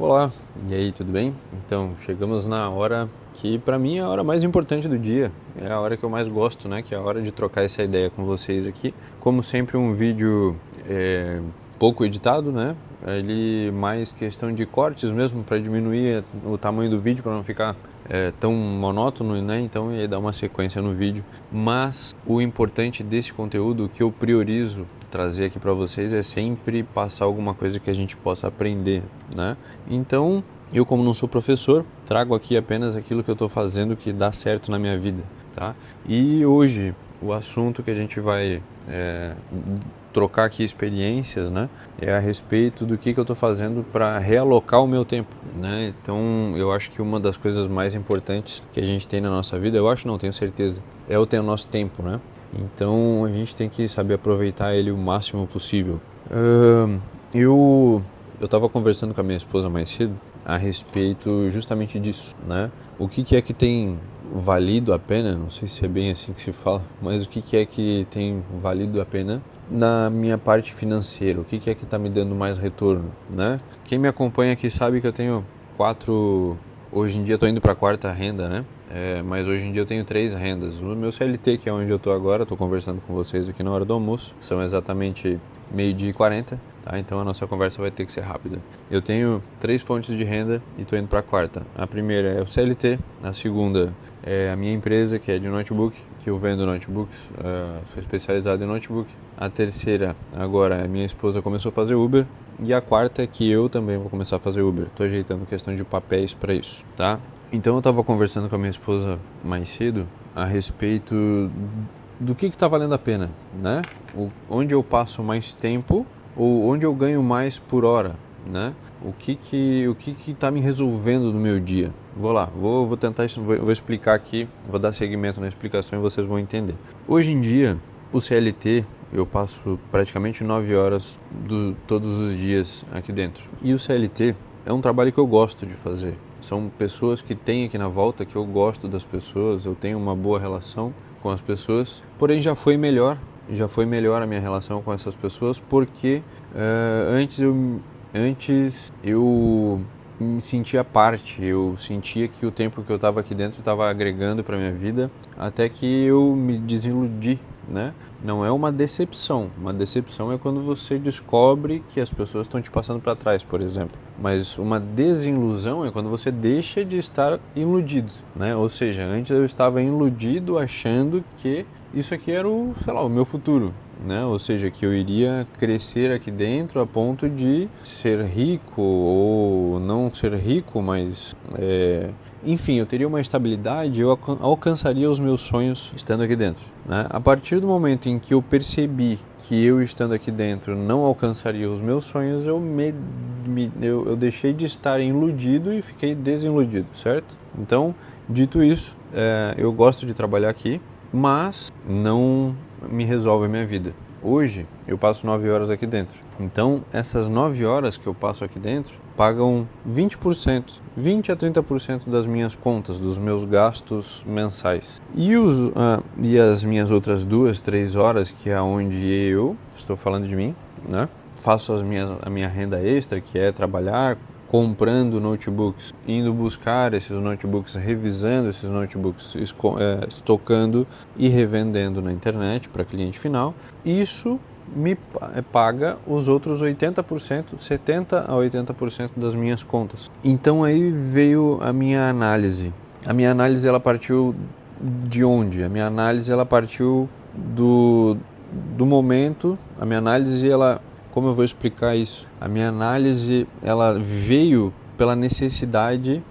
Olá, e aí, tudo bem? Então, chegamos na hora que para mim é a hora mais importante do dia, é a hora que eu mais gosto, né? Que é a hora de trocar essa ideia com vocês aqui. Como sempre, um vídeo pouco editado, né? Ele mais questão de cortes mesmo para diminuir o tamanho do vídeo para não ficar tão monótono, né? Então ia dar uma sequência no vídeo. Mas o importante desse conteúdo, o que eu priorizo trazer aqui para vocês, é sempre passar alguma coisa que a gente possa aprender, né? Então, eu, como não sou professor, trago aqui apenas aquilo que eu estou fazendo que dá certo na minha vida, tá? E hoje, o assunto que a gente vai trocar aqui experiências, né? É a respeito do que eu estou fazendo para realocar o meu tempo, né? Então, eu acho que uma das coisas mais importantes que a gente tem na nossa vida, eu acho não, tenho certeza, é o nosso tempo, né? Então, a gente tem que saber aproveitar ele o máximo possível. Eu estava conversando com a minha esposa mais cedo a respeito justamente disso, né? O que é que tem valido a pena, não sei se é bem assim que se fala, mas o que é que tem valido a pena na minha parte financeira, o que é que está me dando mais retorno, né? Quem me acompanha aqui sabe que eu tenho hoje em dia estou indo para a quarta renda, né? Mas hoje em dia eu tenho 3 rendas. O meu CLT, que é onde eu estou agora, estou conversando com vocês aqui na hora do almoço, são exatamente 12h40, tá? Então a nossa conversa vai ter que ser rápida. Eu tenho 3 fontes de renda e estou indo para a quarta. A primeira é o CLT, a segunda é a minha empresa, que é de notebook, que eu vendo notebooks, sou especializado em notebook. A terceira, agora, a minha esposa começou a fazer Uber. E a quarta é que eu também vou começar a fazer Uber. Estou ajeitando questão de papéis para isso, tá? Então eu estava conversando com a minha esposa mais cedo a respeito do que está valendo a pena, né? Onde eu passo mais tempo ou onde eu ganho mais por hora, né? O que está me resolvendo no meu dia? Vou tentar, vou explicar aqui, vou dar seguimento na explicação e vocês vão entender. Hoje em dia, o CLT, eu passo praticamente 9 horas todos os dias aqui dentro. E o CLT é um trabalho que eu gosto de fazer. São pessoas que tem aqui na volta, que eu gosto das pessoas, eu tenho uma boa relação com as pessoas. Porém, já foi melhor a minha relação com essas pessoas, porque antes eu me sentia parte, eu sentia que o tempo que eu estava aqui dentro estava agregando para minha vida, até que eu me desiludi, né? Não é uma decepção é quando você descobre que as pessoas estão te passando para trás, por exemplo. Mas uma desilusão é quando você deixa de estar iludido, né? Ou seja, antes eu estava iludido achando que isso aqui era o meu futuro, né? Ou seja, que eu iria crescer aqui dentro a ponto de ser rico ou não ser rico, mas enfim, eu teria uma estabilidade, eu alcançaria os meus sonhos estando aqui dentro, né? A partir do momento em que eu percebi que eu estando aqui dentro não alcançaria os meus sonhos, eu deixei de estar iludido e fiquei desiludido, certo? Então, dito isso, eu gosto de trabalhar aqui, mas não me resolve a minha vida. Hoje eu passo 9 horas aqui dentro. Então essas 9 horas que eu passo aqui dentro pagam 20%, 20 a 30% das minhas contas, dos meus gastos mensais. E as minhas outras 2, 3 horas, que é onde eu estou falando de mim, né? Faço a minha renda extra, que é trabalhar, comprando notebooks, indo buscar esses notebooks, revisando esses notebooks, estocando e revendendo na internet para cliente final. Isso me paga os outros 80%, 70% a 80% das minhas contas. Então aí veio a minha análise. A minha análise, ela partiu de onde? A minha análise, ela partiu do momento. A minha análise, como eu vou explicar isso? A minha análise, ela veio pela necessidade.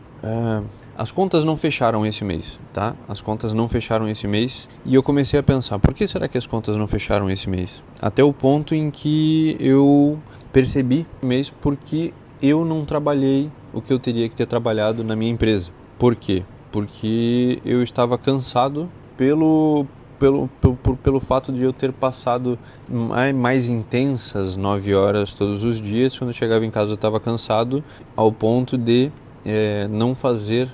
As contas não fecharam esse mês, tá? As contas não fecharam esse mês e eu comecei a pensar, por que será que as contas não fecharam esse mês? Até o ponto em que eu percebi mês porque eu não trabalhei o que eu teria que ter trabalhado na minha empresa. Por quê? Porque eu estava cansado pelo fato de eu ter passado mais intensas 9 horas todos os dias. Quando eu chegava em casa eu estava cansado ao ponto de não fazer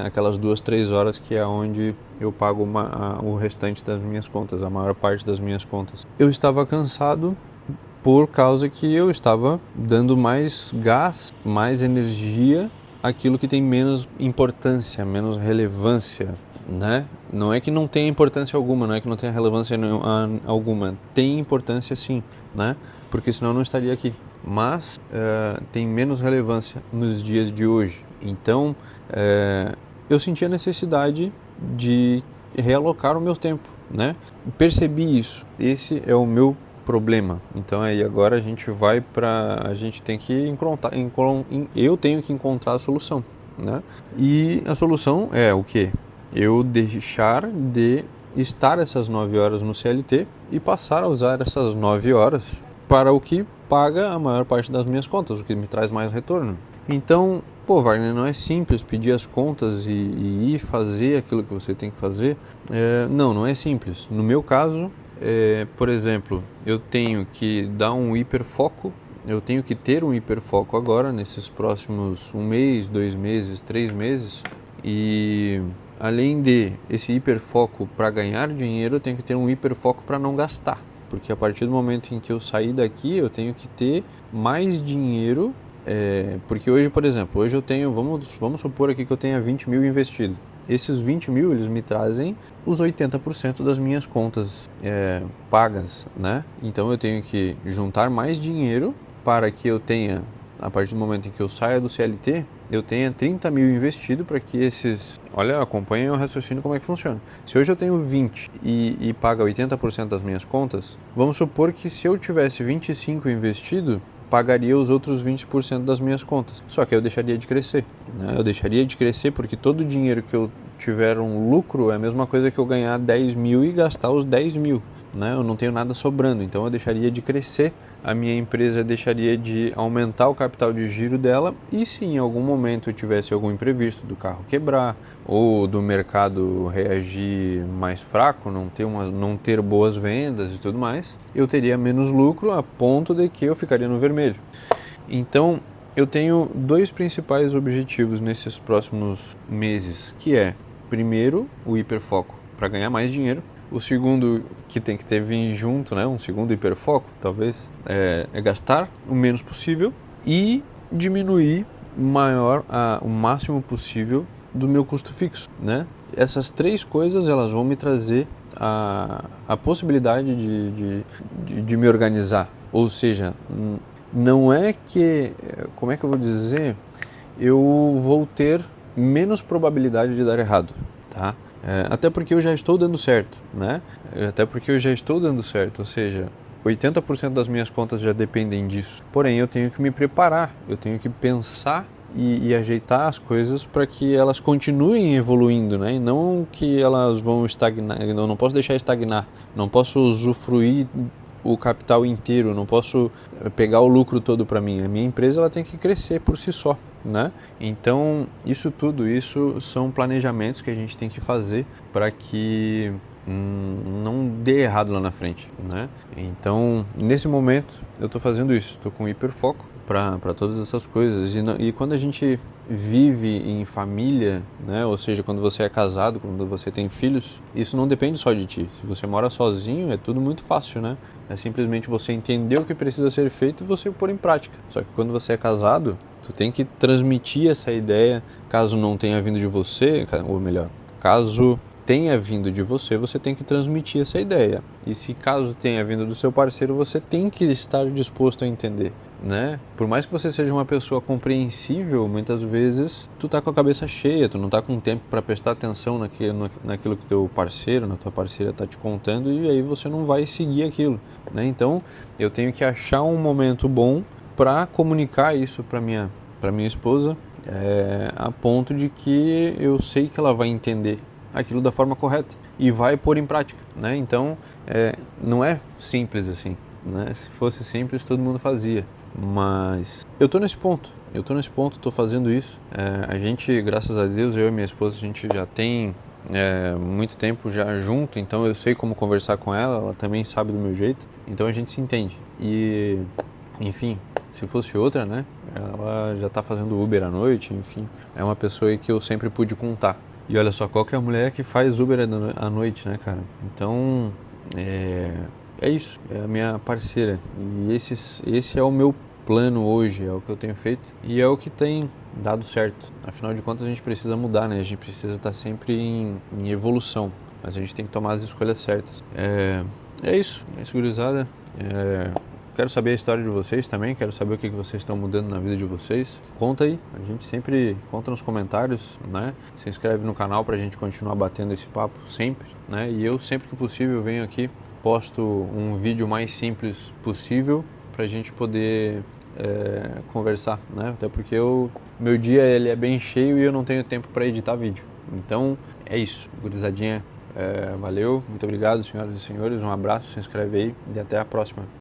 aquelas 2, 3 horas que é onde eu pago o restante das minhas contas, a maior parte das minhas contas. Eu estava cansado por causa que eu estava dando mais gás, mais energia àquilo que tem menos importância, menos relevância, né? Não é que não tenha importância alguma, não é que não tenha relevância alguma, tem importância sim, né? Porque senão eu não estaria aqui. Mas tem menos relevância nos dias de hoje. Então, eu senti a necessidade de realocar o meu tempo, né? Percebi isso. Esse é o meu problema. Então aí agora a gente vai para, a gente tem que encontrar, eu tenho que encontrar a solução, né? E a solução é o quê? Eu deixar de estar essas 9 horas no CLT e passar a usar essas 9 horas para o que paga a maior parte das minhas contas, o que me traz mais retorno. Então, pô, Wagner, não é simples pedir as contas e ir fazer aquilo que você tem que fazer. Não é simples. No meu caso, por exemplo, eu tenho que dar um hiperfoco, eu tenho que ter um hiperfoco agora, nesses próximos 1 mês, 2 meses, 3 meses. E além de esse hiperfoco para ganhar dinheiro, eu tenho que ter um hiperfoco para não gastar. Porque a partir do momento em que eu sair daqui, eu tenho que ter mais dinheiro. Porque hoje, por exemplo, hoje eu tenho, vamos supor aqui que eu tenha 20 mil investido. Esses 20 mil, eles me trazem os 80% das minhas contas pagas, né? Então eu tenho que juntar mais dinheiro para que eu tenha, a partir do momento em que eu saia do CLT, eu tenha 30 mil investido para que esses... Olha, acompanhem o raciocínio como é que funciona. Se hoje eu tenho 20 e paga 80% das minhas contas, vamos supor que se eu tivesse 25 investido, pagaria os outros 20% das minhas contas. Só que eu deixaria de crescer, né? Eu deixaria de crescer porque todo o dinheiro que eu tiver um lucro é a mesma coisa que eu ganhar 10 mil e gastar os 10 mil. Né? Eu não tenho nada sobrando, então eu deixaria de crescer, a minha empresa deixaria de aumentar o capital de giro dela, e se em algum momento eu tivesse algum imprevisto do carro quebrar ou do mercado reagir mais fraco, não ter boas vendas e tudo mais, eu teria menos lucro a ponto de que eu ficaria no vermelho. Então eu tenho 2 principais objetivos nesses próximos meses, que é, primeiro, o hiperfoco para ganhar mais dinheiro. O segundo, que tem que ter vir junto, né, um segundo hiperfoco, talvez, é gastar o menos possível e diminuir o máximo possível do meu custo fixo, né? Essas 3 coisas, elas vão me trazer a possibilidade de me organizar. Ou seja, não é que, como é que eu vou dizer, eu vou ter menos probabilidade de dar errado, tá? Até porque eu já estou dando certo, né? Ou seja, 80% das minhas contas já dependem disso. Porém, eu tenho que me preparar, eu tenho que pensar e ajeitar as coisas para que elas continuem evoluindo, né? E não que elas vão estagnar. Eu não posso deixar estagnar, não posso usufruir o capital inteiro, não posso pegar o lucro todo para mim. A minha empresa, ela tem que crescer por si só, né? Então, isso são planejamentos que a gente tem que fazer para que não dê errado lá na frente, né? Então, nesse momento, eu estou fazendo isso, estou com hiperfoco para todas essas coisas. E quando a gente vive em família, né? Ou seja, quando você é casado, quando você tem filhos, isso não depende só de ti. Se você mora sozinho, é tudo muito fácil, né? É simplesmente você entender o que precisa ser feito e você pôr em prática. Só que quando você é casado, tu tem que transmitir essa ideia, caso não tenha vindo de você, ou melhor, caso tenha vindo de você, você tem que transmitir essa ideia. E se caso tenha vindo do seu parceiro, você tem que estar disposto a entender, né? Por mais que você seja uma pessoa compreensível, muitas vezes tu tá com a cabeça cheia, tu não tá com tempo para prestar atenção naquilo que teu parceiro, na tua parceira tá te contando, e aí você não vai seguir aquilo, né? Então, eu tenho que achar um momento bom para comunicar isso para minha esposa, a ponto de que eu sei que ela vai entender aquilo da forma correta e vai pôr em prática, né? Então, não é simples assim, né? Se fosse simples, todo mundo fazia, mas eu tô nesse ponto, tô fazendo isso. A gente, graças a Deus, eu e minha esposa, a gente já tem muito tempo já junto, então eu sei como conversar com ela, ela também sabe do meu jeito, então a gente se entende. E, enfim, se fosse outra, né? Ela já tá fazendo Uber à noite, enfim, é uma pessoa que eu sempre pude contar. E olha só, qual que é a mulher que faz Uber à noite, né, cara? Então, é isso, é a minha parceira. E esse é o meu plano hoje, é o que eu tenho feito e é o que tem dado certo. Afinal de contas, a gente precisa mudar, né? A gente precisa estar sempre em evolução, mas a gente tem que tomar as escolhas certas. É isso, gurizada. Quero saber a história de vocês também, quero saber o que vocês estão mudando na vida de vocês. Conta aí, a gente sempre conta nos comentários, né? Se inscreve no canal pra gente continuar batendo esse papo sempre, né? E eu sempre que possível venho aqui, posto um vídeo mais simples possível pra gente poder conversar, né? Até porque meu dia ele é bem cheio e eu não tenho tempo para editar vídeo. Então é isso, gurizadinha. Valeu, muito obrigado, senhoras e senhores. Um abraço, se inscreve aí e até a próxima.